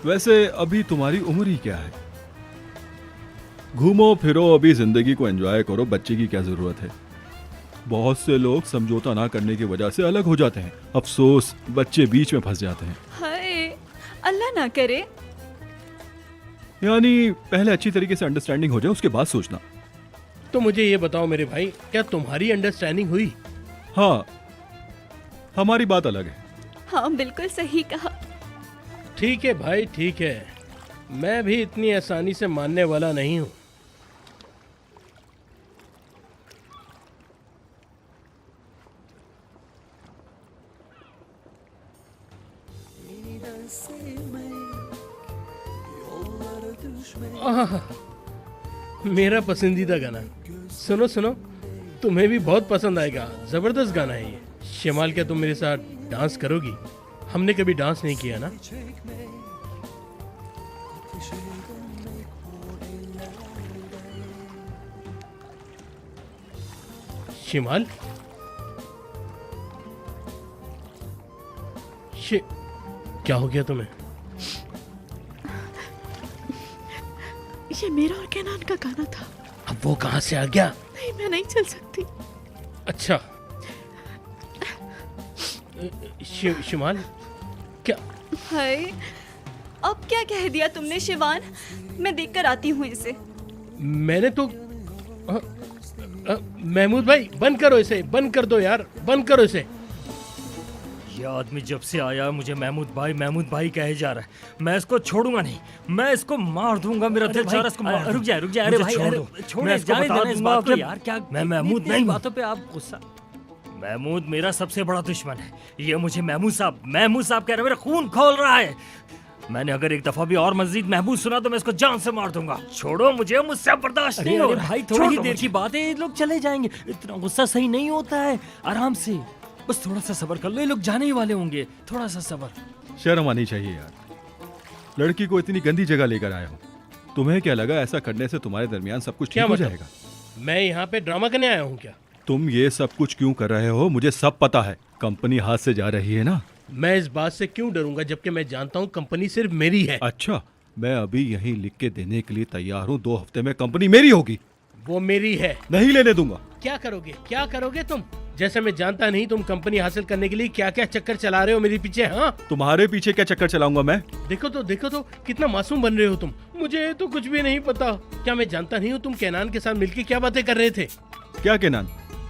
वैसे अभी तुम्हारी उम्र ही क्या है? घूमो फिरो, अभी जिंदगी को एंजॉय करो। बच्चे की क्या जरूरत है? बहुत से लोग समझौता ना करने की वजह से अलग हो जाते हैं। अफसोस, बच्चे बीच में फंस जाते हैं। हाय, अल्लाह ना करे। यानी पहले अच्छी तरीके से अंडरस्टैंडिंग हो जाए, उसके बाद सोचना। तो मुझे ये बताओ मेरे भाई, क्या तुम्हारी अंडरस्टैंडिंग हुई? हाँ, हमारी बात अलग है। हाँ बिल्कुल सही कहा। ठीक है भाई, ठीक है। मैं भी इतनी आसानी से मानने वाला नहीं हूँ। आहा, मेरा पसंदीदा गाना। सुनो सुनो, तुम्हें भी बहुत पसंद आएगा। जबरदस्त गाना है ये। शिमाल, क्या तुम मेरे साथ डांस करोगी? हमने कभी डांस नहीं किया ना। शिमाल, क्या हो गया तुम्हें? ये मेरा और कैनान का गाना था। अब वो कहाँ से आ गया? नहीं, मैं नहीं चल सकती। अच्छा, शिमाल क्या? हाय, अब क्या कह दिया तुमने शिवान? मैं देखकर आती हूँ इसे। मैंने तो महमूद भाई, बंद करो इसे, बंद कर दो यार, बंद करो इसे। ये आदमी जब से आया मुझे महमूद भाई कहे जा रहा है। मैं इसको छोड़ूंगा नहीं, मैं इसको मार दूंगा। मेरा दिल चाह रहा है इसको मार। रुक जाए अरे भाई, छोड़ जाने देना इस बात को यार। क्या मैं महमूद नहीं? बातों पे आप गुस्सा। महमूद मेरा सबसे बड़ा दुश्मन है। ये मुझे महमूद साहब कह रहे, मेरा खून खोल रहा है। मैंने अगर एक दफा भी और मस्जिद महमूद सुना तो मैं इसको जान से मार दूंगा। छोड़ो मुझे, मुझसे बर्दाश्त नहीं हो रहा। भाई थोड़ी ही देर की बात है, ये लोग चले जाएंगे। इतना गुस्सा सही नहीं होता है। आराम से, बस थोड़ा सा सब्र कर लो, ये लोग जाने ही वाले होंगे। थोड़ा सा सब्र। शर्म आनी चाहिए यार, लड़की को इतनी गंदी जगह लेकर आया हूँ। तुम्हें क्या लगा ऐसा करने से तुम्हारे दरमियान सब कुछ ठीक हो जाएगा? मैं यहाँ पे ड्रामा करने आया हूँ क्या? तुम ये सब कुछ क्यों कर रहे हो मुझे सब पता है। कंपनी हाथ से जा रही है ना। मैं इस बात से क्यों डरूंगा जबकि मैं जानता हूँ कंपनी सिर्फ मेरी है। अच्छा, मैं अभी यहीं लिख के देने के लिए तैयार हूँ, 2 हफ्ते में कंपनी मेरी होगी। वो मेरी है। नहीं लेने दूंगा। क्या करोगे तुम? जैसे मैं जानता नहीं तुम कंपनी हासिल करने के लिए क्या क्या चक्कर चला रहे हो मेरे पीछे। हाँ, तुम्हारे पीछे क्या चक्कर चलाऊंगा मैं? देखो तो कितना मासूम बन रहे हो तुम। मुझे तो कुछ भी नहीं पता। क्या मैं जानता नहीं हूँ तुम केनान के साथ मिलकर क्या बातें कर रहे थे? क्या केनान,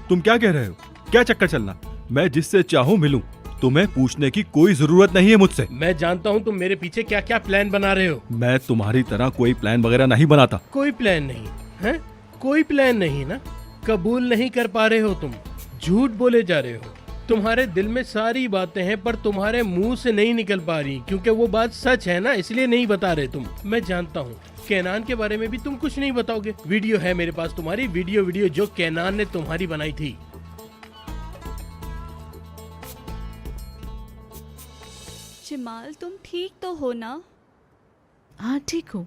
तुम क्या कह रहे हो? क्या चक्कर चलना? मैं जिससे चाहूँ मिलूं, तुम्हें पूछने की कोई जरूरत नहीं है मुझसे। मैं जानता हूँ तुम मेरे पीछे क्या क्या प्लान बना रहे हो। मैं तुम्हारी तरह कोई प्लान वगैरह नहीं बनाता। कोई प्लान नहीं है? कोई प्लान नहीं ना? कबूल नहीं कर पा रहे हो तुम, झूठ बोले जा रहे हो। तुम्हारे दिल में सारी बातें हैं पर तुम्हारे मुंह से नहीं निकल पा रही, क्योंकि वो बात सच है ना, इसलिए नहीं बता रहे तुम। मैं जानता हूँ केनान के बारे में भी तुम कुछ नहीं बताओगे। वीडियो है मेरे पास तुम्हारी, वीडियो जो केनान ने तुम्हारी बनाई थी। शिमाल, तुम ठीक तो हो ना? हाँ ठीक हूँ।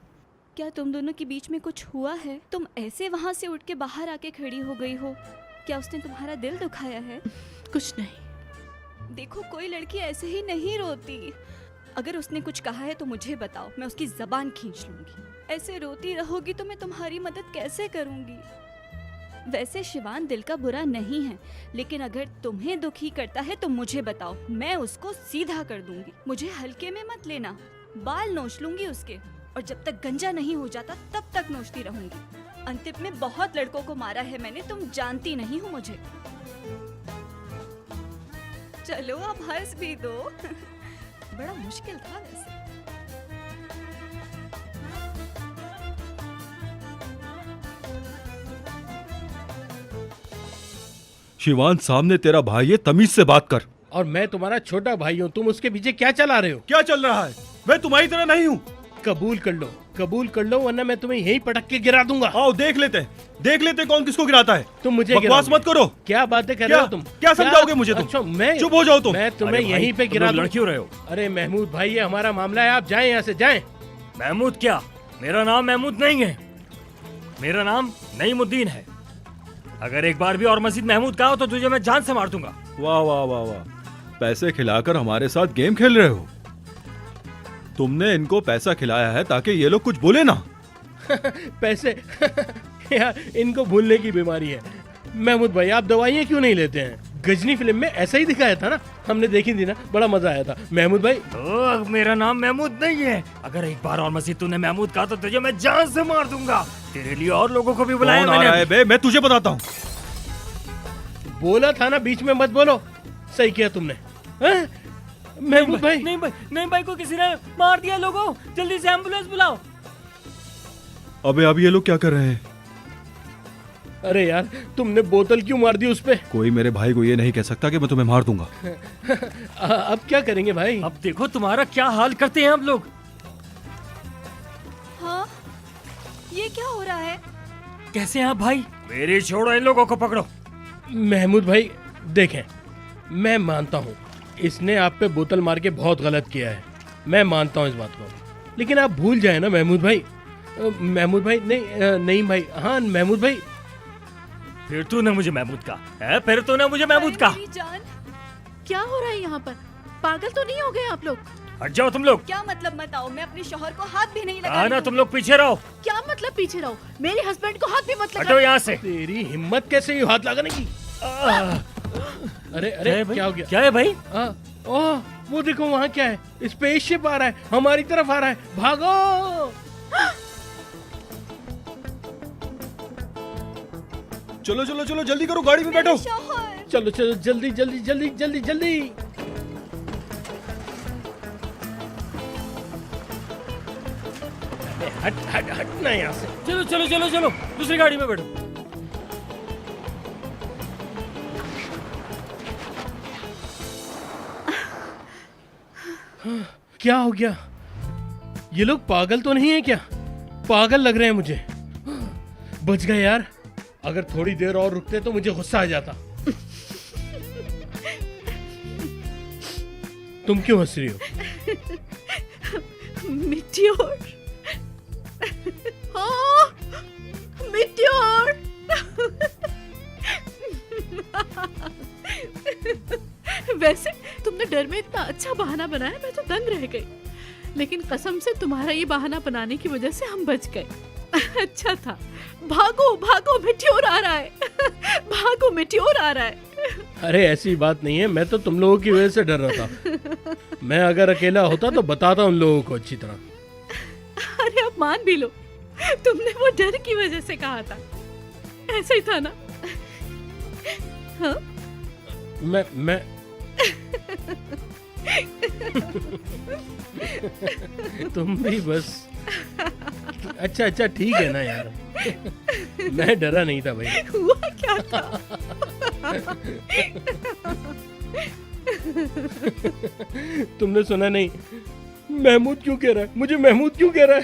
क्या तुम दोनों के बीच में कुछ हुआ है? तुम ऐसे वहाँ से उठ के बाहर आके खड़ी हो गई हो। क्या उसने तुम्हारा दिल दुखाया है? कुछ नहीं। देखो, कोई लड़की ऐसे ही नहीं रोती। अगर उसने कुछ कहा है तो मुझे बताओ, मैं उसकी जबान खींच लूंगी। ऐसे रोती रहोगी तो मैं तुम्हारी मदद कैसे करूंगी? वैसे शिवान दिल का बुरा नहीं है, लेकिन अगर तुम्हें दुखी करता है तो मुझे बताओ, मैं उसको सीधा कर दूंगी। मुझे हल्के में मत लेना, बाल नोच लूंगी उसके, और जब तक गंजा नहीं हो जाता तब तक नोचती रहूंगी। अंतिम में बहुत लड़कों को मारा है मैंने, तुम जानती नहीं हो मुझे। चलो अब हंस भी दो। बड़ा मुश्किल था वैसे। शिवान, सामने तेरा भाई है, तमीज से बात कर। और मैं तुम्हारा छोटा भाई हूँ, तुम उसके पीछे क्या चला रहे हो? क्या चल रहा है? मैं तुम्हारी तरह नहीं हूँ। कबूल कर लो वरना मैं तुम्हें यहीं पटक के गिरा दूंगा। आओ देख लेते कौन किसको गिराता है। तुम मुझे बकवास मत करो। क्या बातें कर रहे हो तुम? क्या समझाओगे मुझे तुम? अच्छा, मैं चुप हो जाओ तुम। मैं तुम्हें यहीं पे गिरा दूं। लड़ क्यों रहे हो? अरे महमूद भाई, ये हमारा मामला है, आप जाएं यहाँ से, जाएं। महमूद क्या? मेरा नाम महमूद नहीं है, मेरा नाम नईमुद्दीन है। अगर एक बार भी और मजीद महमूद कहा तो तुझे मैं जान से मार दूंगा। वाह वाह वाह वाह, पैसे खिलाकर हमारे साथ गेम खेल रहे हो। तुमने इनको पैसा खिलाया है ताकि ये लोग कुछ बोले ना। पैसे? यार, इनको भूलने की बीमारी है। महमूद भाई, आप दवाइयाँ क्यों नहीं लेते हैं? गजनी फिल्म में ऐसा ही दिखाया था ना, हमने देखी थी ना, बड़ा मजा आया था। महमूद भाई, मेरा नाम महमूद नहीं है। अगर एक बार और मजीद तूने महमूद कहा तो तुझे मैं जान से मार दूंगा। तेरे लिए और लोगों को भी बुलाया मैंने। बे, मैं तुझे बताता हूँ। बोला था ना बीच में मत बोलो। सही किया तुमने। महमूद भाई, नहीं भाई को किसी ने मार दिया। लोगों, जल्दी से एम्बुलेंस बुलाओ। अबे अब ये लोग क्या कर रहे हैं? अरे यार, तुमने बोतल क्यों मार दी उस पे? कोई मेरे भाई को ये नहीं कह सकता कि मैं तुम्हें मार दूंगा। अब क्या करेंगे भाई? अब देखो तुम्हारा क्या हाल करते हैं हम लोग। हाँ, ये क्या हो रहा है? कैसे हैं आप भाई? मेरी छोड़ो, इन लोगों को पकड़ो। महमूद भाई देखें, मैं मानता हूँ इसने आप पे बोतल मार के बहुत गलत किया है, मैं मानता हूँ इस बात को, लेकिन आप भूल जाए ना महमूद भाई। महमूद भाई नहीं भाई, हाँ महमूद भाई। फिर तूने मुझे महमूद कहा है? फिर तूने मुझे महमूद कहा? क्या हो रहा है यहाँ पर? पागल तो नहीं हो गए आप लोग? हट जाओ तुम लोग। क्या मतलब मत आओ, मैं अपने शौहर को हाथ भी नहीं लगा ना रही तुम लोग पीछे रहो। क्या मतलब पीछे रहो? मेरे हस्बैंड को हाथ भी मत लगा। हटो यहाँ से। तेरी हिम्मत कैसे ये हाथ लगाने की? अरे क्या हो गया? क्या है भाई? ओह, वो देखो वहाँ क्या है? स्पेसशिप आ रहा है, हमारी तरफ आ रहा है, भागो। चलो चलो चलो, जल्दी करो, गाड़ी में बैठो। चलो चलो, जल्दी जल्दी जल्दी जल्दी जल्दी। हट हट हट ना यहाँ से। चलो चलो चलो चलो, दूसरी गाड़ी में बैठो। क्या हो गया? ये लोग पागल तो नहीं है क्या? पागल लग रहे हैं मुझे। बच गए यार, अगर थोड़ी देर और रुकते तो मुझे गुस्सा आ जाता। तुम क्यों हंस रही हो? मिट्योर। हाँ, मिट्योर। वैसे तुमने डर में इतना अच्छा बहाना बनाया, मैं तो दंग रह गई। लेकिन कसम से तुम्हारा ये बहाना बनाने की वजह से हम बच गए। अच्छा था। भागो भागो, मेट्योर आ रहा है। भागो, मेट्योर आ रहा है। अरे ऐसी बात नहीं है, मैं तो तुम लोगों की वजह से डर रहा था। मैं अगर अकेला होता तो बताता उन लोगों को अच्छी तरह। अरे अब मान भी लो, तुमने वो डर की वजह से कहा था। ऐसा ही था ना? हाँ? मैं तुम भी बस। अच्छा ठीक है ना यार, मैं डरा नहीं था भाई। हुआ क्या था? तुमने सुना नहीं? महमूद क्यों कह रहा है मुझे? महमूद क्यों कह रहा है?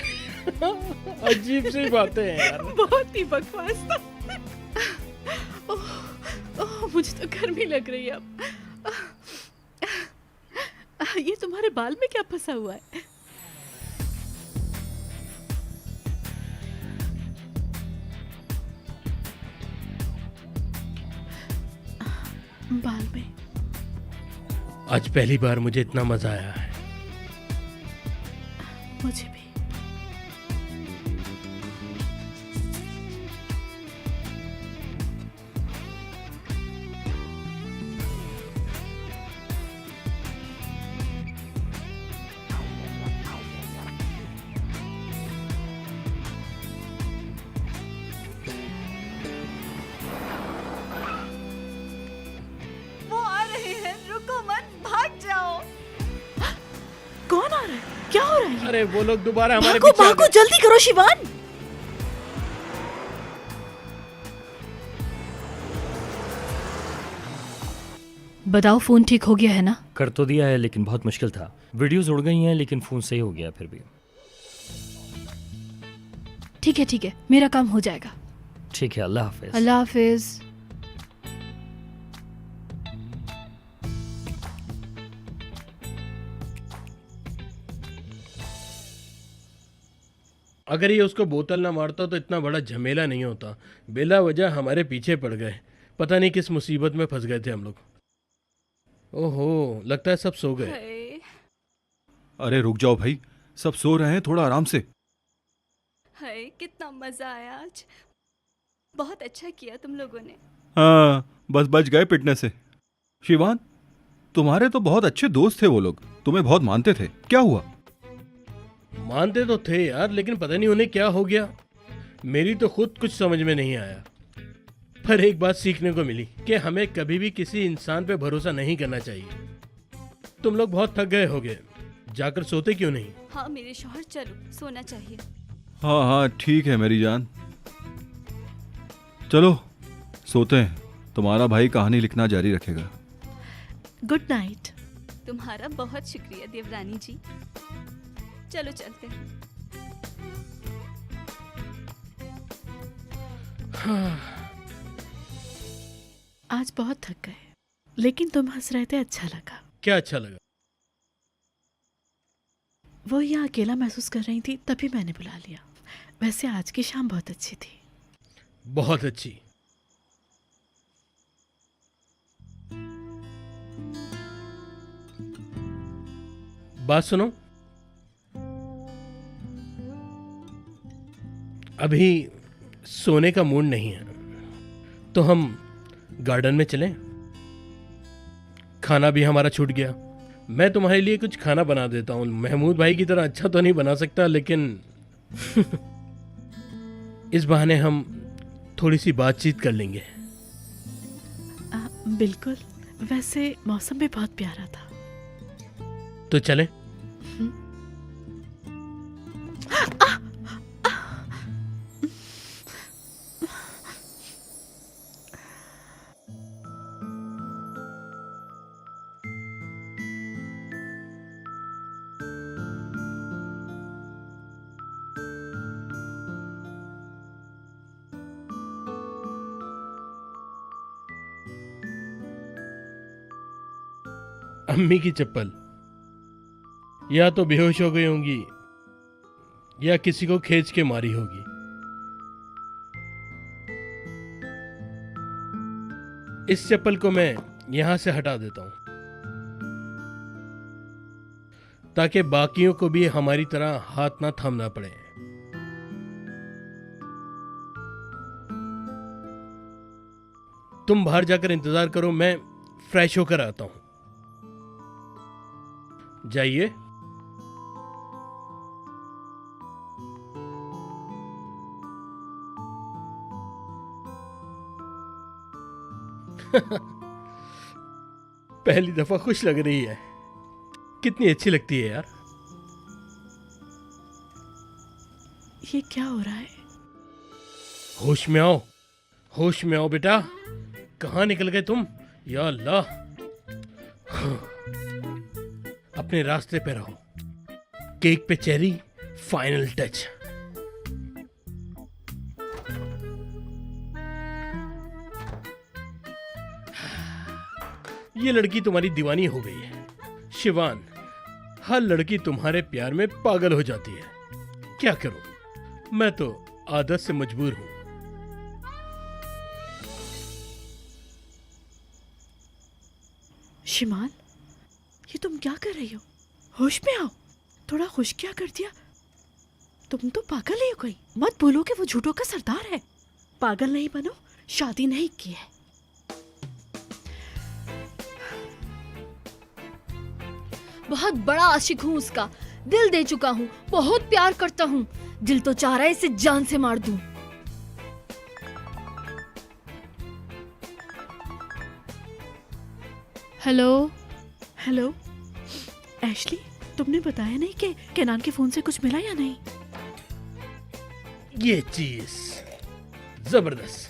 अजीब सी बातें हैं यार। बहुत ही बकवास था। ओह, मुझे तो गर्मी लग रही है अब। ये तुम्हारे बाल में क्या फंसा हुआ है? बाल में। आज पहली बार मुझे इतना मजा आया है। मुझे भी। वो आ रहे हैं, रुको मत, भाग जाओ। कौन आ रहा है? क्या हो रहा है? अरे वो लोग दोबारा हमारे भागो पीछे आ भागो, गए। जल्दी करो शिवान। बताओ, फोन ठीक हो गया है ना? कर तो दिया है लेकिन बहुत मुश्किल था। वीडियोस उड़ गई हैं लेकिन फोन सही हो गया फिर भी। ठीक है, मेरा काम हो जाएगा। ठीक है, अल्लाह हाफिज। अल्लाह हाफिज। अगर ये उसको बोतल ना मारता तो इतना बड़ा झमेला नहीं होता। बेला वजह हमारे पीछे पड़ गए। पता नहीं किस मुसीबत में फंस गए थे हम लोग। ओहो, लगता है सब सो गए। हाय अरे रुक जाओ भाई, सब सो रहे हैं, थोड़ा आराम से। हाय, कितना मजा आया आज। बहुत अच्छा किया तुम लोगों ने। हाँ, बस बच गए पिटने से। शिवान, तुम्हारे तो बहुत अच्छे दोस्त थे वो लोग, तुम्हें बहुत मानते थे, क्या हुआ? मानते तो थे यार, लेकिन पता नहीं उन्हें क्या हो गया। मेरी तो खुद कुछ समझ में नहीं आया। पर एक बात सीखने को मिली कि हमें कभी भी किसी इंसान पे भरोसा नहीं करना चाहिए। तुम लोग बहुत थक गए होगे, जाकर सोते क्यों नहीं? हाँ मेरे शौहर, चलो सोना चाहिए। हाँ हाँ ठीक है मेरी जान, चलो सोते हैं। तुम्हारा भाई कहानी लिखना जारी रखेगा। Good night. तुम्हारा बहुत शुक्रिया देवरानी जी। चलो चलते हैं। आज बहुत थक गए, लेकिन तुम हंस रहे थे, अच्छा लगा। क्या अच्छा लगा? वो यहाँ अकेला महसूस कर रही थी, तभी मैंने बुला लिया। वैसे आज की शाम बहुत अच्छी थी। बहुत अच्छी। बात सुनो, अभी सोने का मूड नहीं है, तो हम गार्डन में चलें। खाना भी हमारा छूट गया। मैं तुम्हारे लिए कुछ खाना बना देता हूँ। महमूद भाई की तरह अच्छा तो नहीं बना सकता, लेकिन इस बहाने हम थोड़ी सी बातचीत कर लेंगे। बिल्कुल। वैसे मौसम भी बहुत प्यारा था। तो चलें? अम्मी की चप्पल या तो बेहोश हो गई होंगी या किसी को खींच के मारी होगी। इस चप्पल को मैं यहां से हटा देता हूं। ताकि बाकियों को भी हमारी तरह हाथ ना थामना पड़े। तुम बाहर जाकर इंतजार करो, मैं फ्रेश होकर आता हूं। जाइए। पहली दफा खुश लग रही है। कितनी अच्छी लगती है यार। ये क्या हो रहा है? होश में आओ, होश में आओ बेटा। कहाँ निकल गए तुम? या अल्लाह। अपने रास्ते पे रहो। केक पे चेरी, फाइनल टच। ये लड़की तुम्हारी दीवानी हो गई है शिवान। हर लड़की तुम्हारे प्यार में पागल हो जाती है। क्या करूं, मैं तो आदत से मजबूर हूं। शिमान, ये तुम क्या कर रही हो? होश में आओ। थोड़ा होश क्या कर दिया? तुम तो पागल ही हो गई। मत बोलो कि वो झूठों का सरदार है। पागल नहीं बनो, शादी नहीं की है। बहुत बड़ा आशिक हूँ उसका, दिल दे चुका हूँ, बहुत प्यार करता हूँ। दिल तो चाह रहा है इसे जान से मार दूं। हेलो हेलो एशली, तुमने बताया नहीं कि केनान के फोन से कुछ मिला या नहीं? ये चीज जबरदस्त।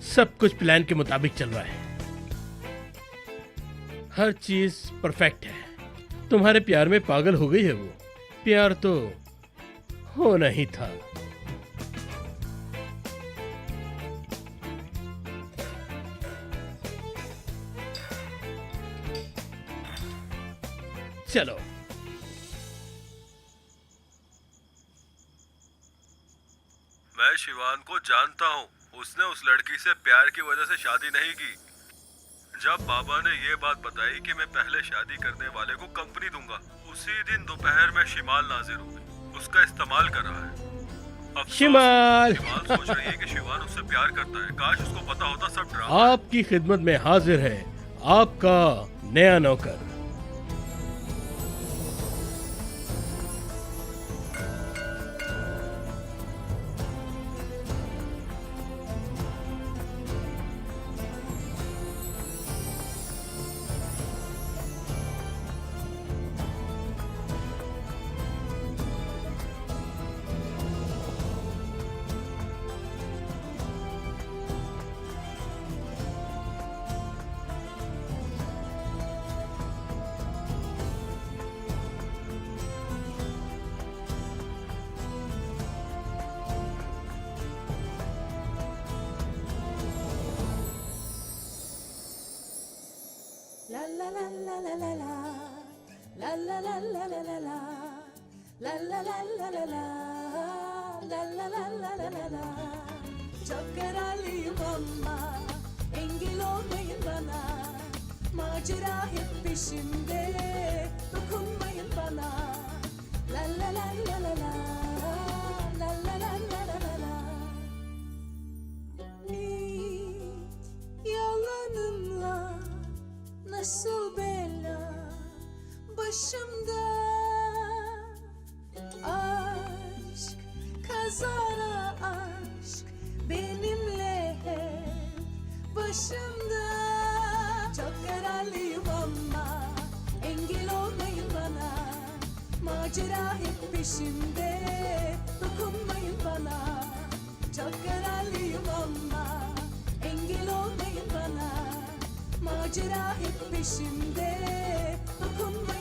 सब कुछ प्लान के मुताबिक चल रहा है। हर चीज परफेक्ट है। तुम्हारे प्यार में पागल हो गई है वो। प्यार तो होना ही था। चलो। मैं शिवान को जानता हूँ। उसने उस लड़की से प्यार की वजह से शादी नहीं की। जब बाबा ने ये बात बताई कि मैं पहले शादी करने वाले को कंपनी दूंगा, उसी दिन दोपहर में शिमाल नाजिर हो गई। उसका इस्तेमाल कर रहा है। शिमाल सोच रही है कि शिवान उससे प्यार करता है। काश उसको पता होता सब ड्रामा। आपकी खिदमत में हाजिर है आपका नया नौकर। Çok kararlıyım ama engel olmayın bana. Macera hep peşimde, dokunmayın bana. La la la la la la, la la la la la la. Hiç yalanınla nasıl bela başımda. Aşk kazara aşk benimle hep başımda. Çok kararlıyım ama engel olmayın bana. Macera hep peşimde, dokunmayın bana. Çok kararlıyım ama engel olmayın bana. Macera hep peşimde, dokunmayın.